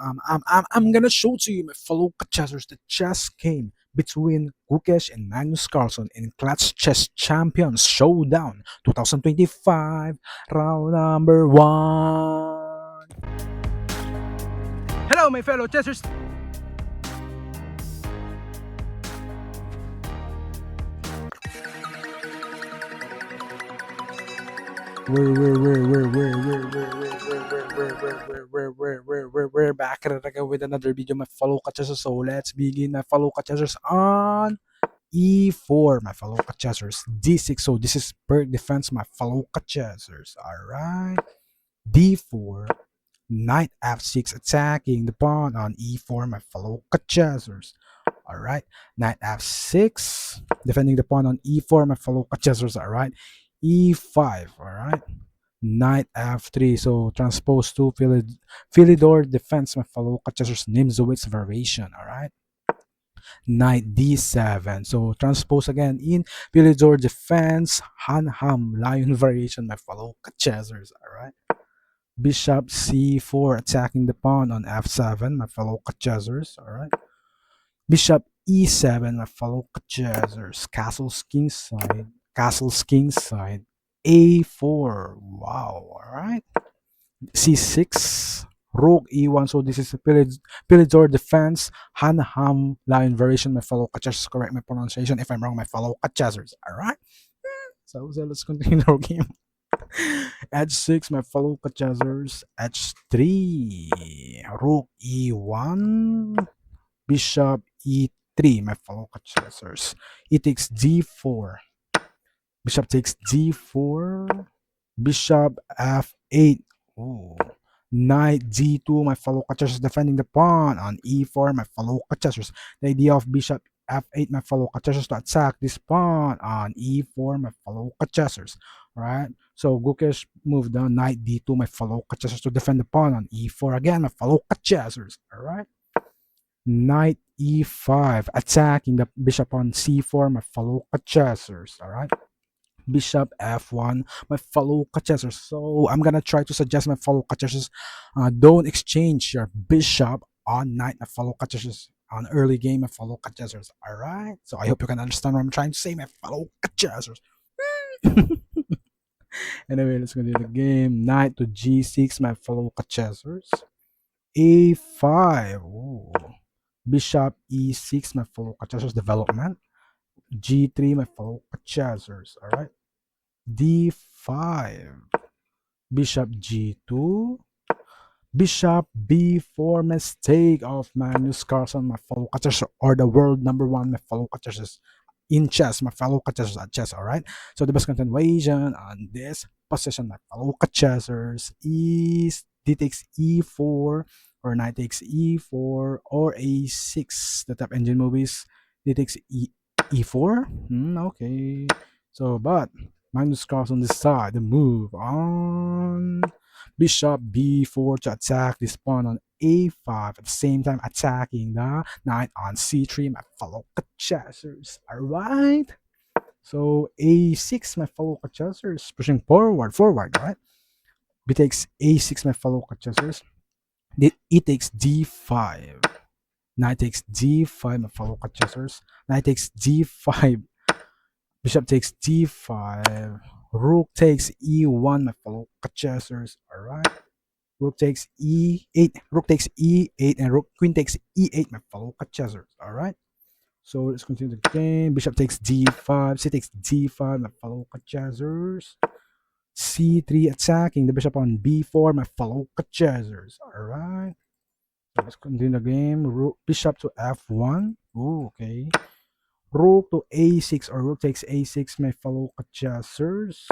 I'm gonna show to you, my fellow chessers, the chess game between Gukesh and Magnus Carlsen in Clutch Chess Champions Showdown 2025, round number one. Hello, my fellow chessers. We're back at it again with another video, my fellow chessers. So let's begin, my fellow chessers, on E4, my fellow chessers. D6. So this is per defense, my fellow chessers. All right. D4. Knight F6, attacking the pawn on E4, my fellow chessers. All right. Knight F6, defending the pawn on E4, my fellow chessers. All right. E5. All right. Knight F3. So transpose to Philidor defense, my fellow chessers. Nimzowitz variation. All right. Knight D7. So transpose again in Philidor defense, Hanham lion variation, my fellow chessers. All right. Bishop C4, attacking the pawn on F7, my fellow chessers. All right. Bishop E7, my fellow chessers. Castle's kingside. Castle's kingside. A4. Wow. All right. C6. Rook E1. So this is a Philidor defense. Hanham lion variation, my fellow chessers. Correct my pronunciation if I'm wrong, my fellow chessers. All right. So let's continue our game. H6, my fellow chessers. H3. Rook E1. Bishop E3, my fellow chessers. E takes D4. Bishop takes D4. Bishop F8. Ooh. Knight G2, my fellow chessers, defending the pawn on E4, my fellow chessers. The idea of Bishop F8, my fellow chessers, to attack this pawn on E4, my fellow chessers. Right? So Gukesh moved down Knight D2, my fellow chessers, to defend the pawn on E4 again, my fellow chessers. All right. Knight E5, attacking the bishop on C4, my fellow chessers. All right. Bishop F1, my fellow chessers. So I'm gonna try to suggest my fellow chessers, don't exchange your bishop on knight, my fellow chessers, on early game, my fellow chessers. All right. So I hope you can understand what I'm trying to say, my fellow chessers. Anyway, let's continue the game. Knight to G6, my fellow chessers. A5. Ooh. Bishop E6, my fellow chessers. Development. G3, my fellow chessers. All right. D5. Bishop G2. Bishop B4, mistake of Magnus Carlsen, my fellow chessers, or the world number one, my fellow chessers in chess, my fellow chessers at chess. All right. So the best continuation on this position, my fellow chessers, is D takes E4 or knight takes E4 or A6. The top engine movies, D takes E4. Okay. So, but Magnus Carlsen decide to move on Bishop B4 to attack this pawn on A5, at the same time attacking the knight on C3, my fellow chessers. Alright. So A6, my fellow chessers, pushing forward, right? B takes A6, my fellow chessers. E takes D5. Knight takes D5, my fellow chessers. Knight takes D5. Bishop takes D5. Rook takes E1, my fellow chessers. Alright. Rook takes E8. Rook takes E8 and Queen takes E8, my fellow chessers. Alright. So let's continue the game. Bishop takes D5. C takes D5, my fellow chessers. C3, attacking the bishop on B4, my fellow chessers. Alright. So let's continue the game. Bishop to F1. Ooh, okay. Rook to A6 or rook takes A6, my fellow chessers.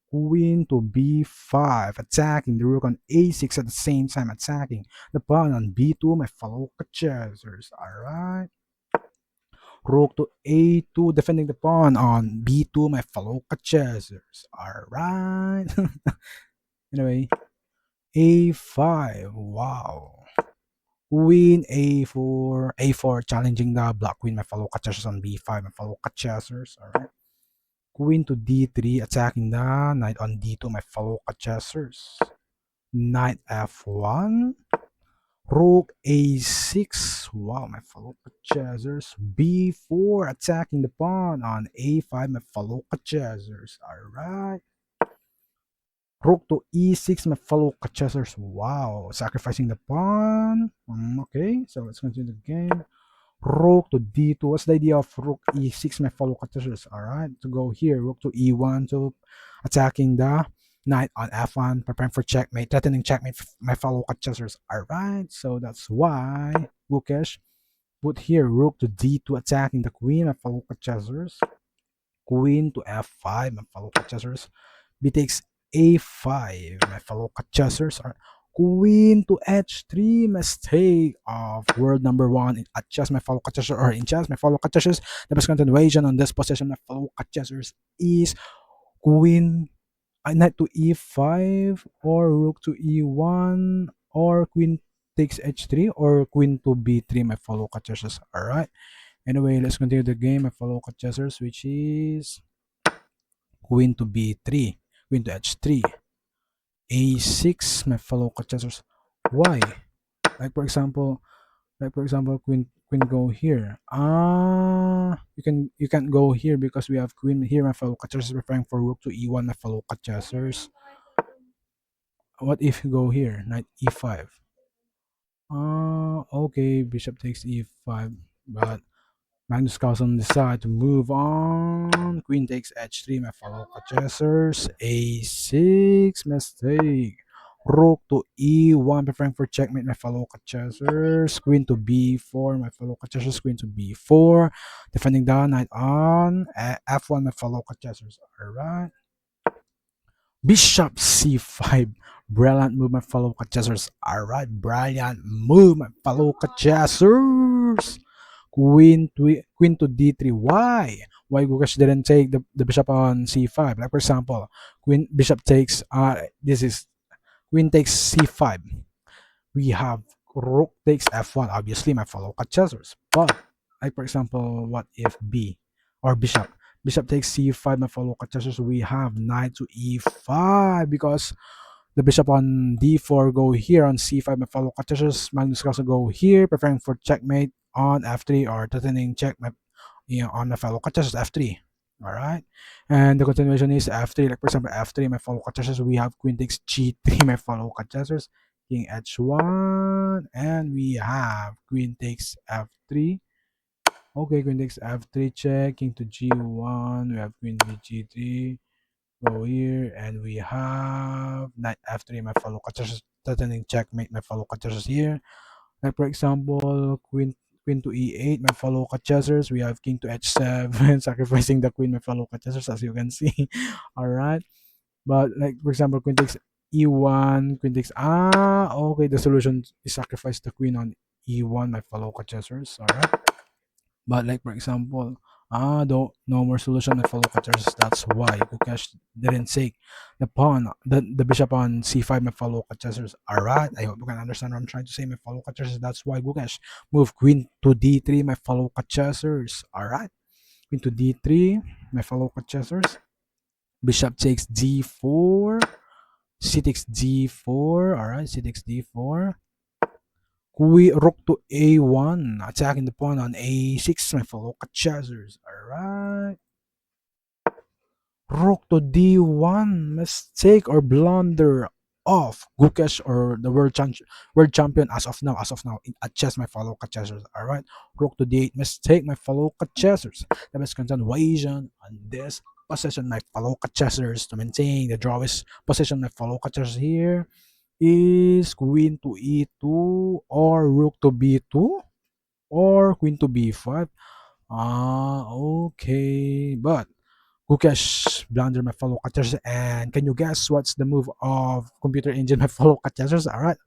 Queen to B5, attacking the rook on A6 at the same time attacking the pawn on B2, my fellow chessers. Alright. Rook to A2, defending the pawn on B2, my fellow chessers. Alright. Anyway, A5. Wow. Queen A4, A4, challenging the black queen, my fellow chessers on B5, my fellow chessers. Alright. Queen to D3, attacking the knight on D2, my fellow chessers. Knight F1. Rook a6. Wow, my fellow chessers. b4, attacking the pawn on a5, my fellow chessers. All right. Rook to e6, my fellow chessers. Wow, sacrificing the pawn. Okay, so let's continue the game. Rook to d2. What's the idea of rook e6, my fellow chessers? All right, to go here. Rook to e1, to attacking the knight on f1, preparing for checkmate, threatening checkmate, my fellow chessers. All right, so that's why Gukesh put here rook to d2, attacking the queen, my fellow chessers. Queen to f5, my fellow chessers. B takes a5, my fellow chessers. Are queen to h3, mistake of world number one at chess, my fellow chessers, or in chess, my fellow chessers. The best continuation on this position, my fellow chessers, is queen knight to e5, or rook to e1, or queen takes h3, or queen to b3, my fellow chessers. All right. Anyway, let's continue the game, my fellow chessers, which is queen to b3, queen to h3, a6, my fellow chessers. Why? Like for example, queen go here. You can go here because we have queen here, my fellow chessers, preparing for rook to e1, my fellow chessers. What if you go here, knight e5? Okay, bishop takes e5, but Magnus Carlsen decide to move on. Queen takes h3, my fellow chessers. a6, mistake. Rook to e1, preparing for checkmate, my fellow chessers. Queen to b4, my fellow chessers. Queen to b4, defending the knight on f1, my fellow chessers. All right. Bishop c5. Brilliant move, my fellow chessers. All right, brilliant move, my fellow chessers. Queen to d3. Why Gukesh didn't take the bishop on c5? Like for example, queen bishop takes this is queen takes c5. We have rook takes f1. Obviously, my fellow chessers. But like for example, what if b or bishop takes c5, my fellow chessers? We have knight to e5 because the bishop on d4 go here on c5, my fellow chessers. Magnus Carlsen go here, preferring for checkmate on f3, or threatening checkmate, on my fellow chessers f3. All right, and the continuation is f3. Like for example, f3, my fellow chessers. We have queen takes g3, my fellow chessers. King h1, and we have queen takes f3. Okay, queen takes f3 check, king to g1. We have queen to g3. Go here, and we have knight f3, my fellow chessers, threatening checkmate, my fellow chessers here. Like for example, queen to e8, my fellow chessers. We have king to h7, sacrificing the queen, my fellow chessers, as you can see. All right, but like for example, queen takes e1, queen takes okay. The solution is sacrifice the queen on e1, my fellow chessers. All right. But like for example, no more solution my fellow cutters. That's why Gukesh didn't take the bishop on c5, my fellow cutters. Alright, I hope you can understand what I'm trying to say, my fellow cutters. That's why Gukesh move queen to d3, my fellow cutters. Alright, queen to d3, my fellow cutters. Bishop takes d4, c takes d4. Alright, c takes d4. Rook to a1, attacking the pawn on a6, my fellow chessers. Alright. Rook to d1, mistake or blunder of Gukesh, or the world champion as of now, at chess, my fellow chessers. Alright. Rook to d8, mistake, my fellow chessers. The best continuation on this position, my fellow chessers, to maintain the drawest position, my fellow chessers here is queen to e2, or rook to b2, or queen to b5. Okay. But Gukesh blunder, my fellow catchers. And can you guess what's the move of computer engine, my fellow catchers? All right.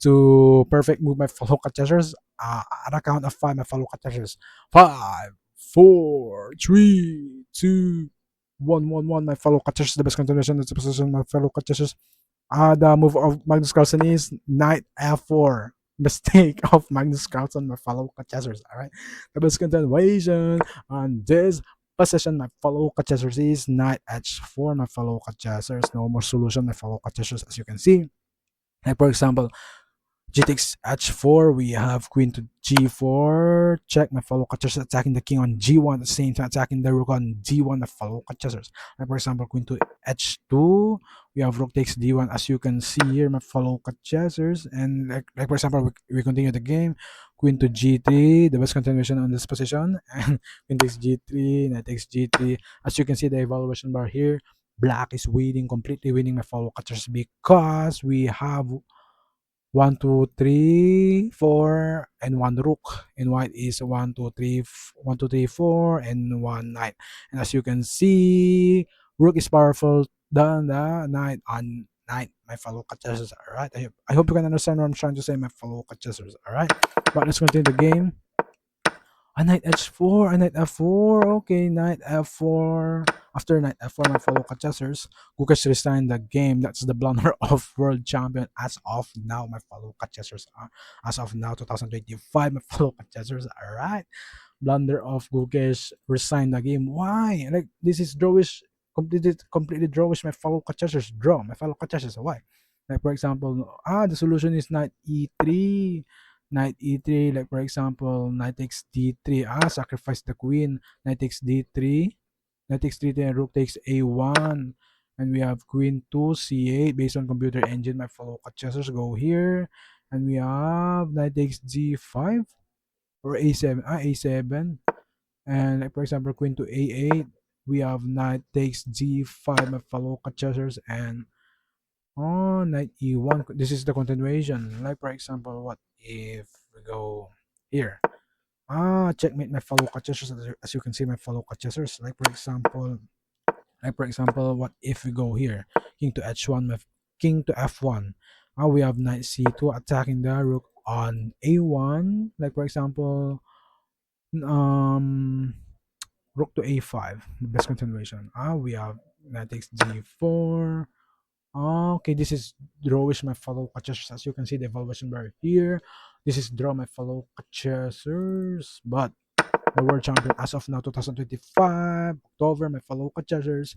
To perfect move, my fellow catchers. At a count of five, my fellow catchers. Five, four, three, two, one. My fellow catchers. The best continuation of the position, my fellow catchers. The move of Magnus Carlsen is knight f4. Mistake of Magnus Carlsen, my fellow chessers. All right, the best continuation on this position, my fellow chessers, is knight h4, my fellow chessers. No more solution, my fellow chessers, as you can see. Like for example, G takes h4. We have queen to g4. Check. My fellow catchers attacking the king on g1 at the same time attacking the rook on d1. My fellow catchers. Like for example, queen to h2. We have rook takes d1 as you can see here, my fellow catchers. And like for example, we continue the game. Queen to g3, the best continuation on this position. And queen takes g3, knight takes g3. As you can see, the evaluation bar here. Black is winning, completely winning my fellow catchers because we have one, two, three, four, and one rook. And white is one, two, three, 4, and one knight. And as you can see, rook is powerful than the knight on knight, my fellow catchers. Alright. I hope you can understand what I'm trying to say, my fellow catchers. Alright. But let's continue the game. A knight h4, a knight f4. Okay, knight f4. After knight f4, my fellow contestants, Gukesh resigned the game. That's the blunder of world champion as of now, my fellow contestants. As of now, 2025, my fellow contestants. All right, blunder of Gukesh resigned the game. Why? Like this is drawish, completely drawish. My fellow contestants draw. My fellow contestants. Why? Like for example, the solution is knight e3, knight e3. Like for example, knight takes d3. Sacrifice the queen. Knight takes d3. Knight takes d3 and rook takes a1. And we have queen to c8 based on computer engine. My fellow contestants go here. And we have knight takes g5 or a7, a7. And like for example, queen to a8. We have knight takes g5, my fellow contestants. And knight e1. This is the continuation. Like for example, what if we go here? Checkmate, my fellow contestants. As you can see, my fellow contestants. Like for example, what if we go here? King to h1, king to f1. We have knight c2 attacking the rook on a1. Like for example, um, rook to a5. The best continuation. We have knight takes g4. Okay, this is drawish, my fellow catchers. As you can see, the evaluation bar here. This is draw, my fellow catchers. But the world champion as of now, 2025, October, my fellow catchers.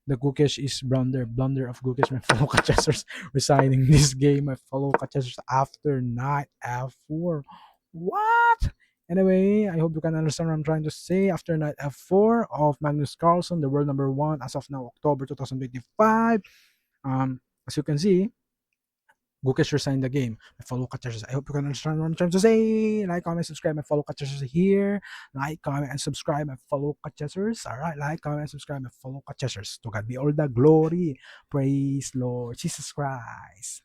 The Gukesh is blunder of Gukesh, my fellow catchers, resigning this game, my fellow catchers, after knight f4. What? Anyway, I hope you can understand what I'm trying to say. After knight f4 of Magnus Carlsen, the world number one, as of now, October 2025. As you can see, Gukesh resigned the game. My fellow catchers, I hope you can understand what I'm trying to say. Like, comment, subscribe, my fellow catchers here. Like, comment, and subscribe, my fellow catchers. All right, like, comment, subscribe, my fellow catchers. To God be all the glory. Praise Lord Jesus Christ.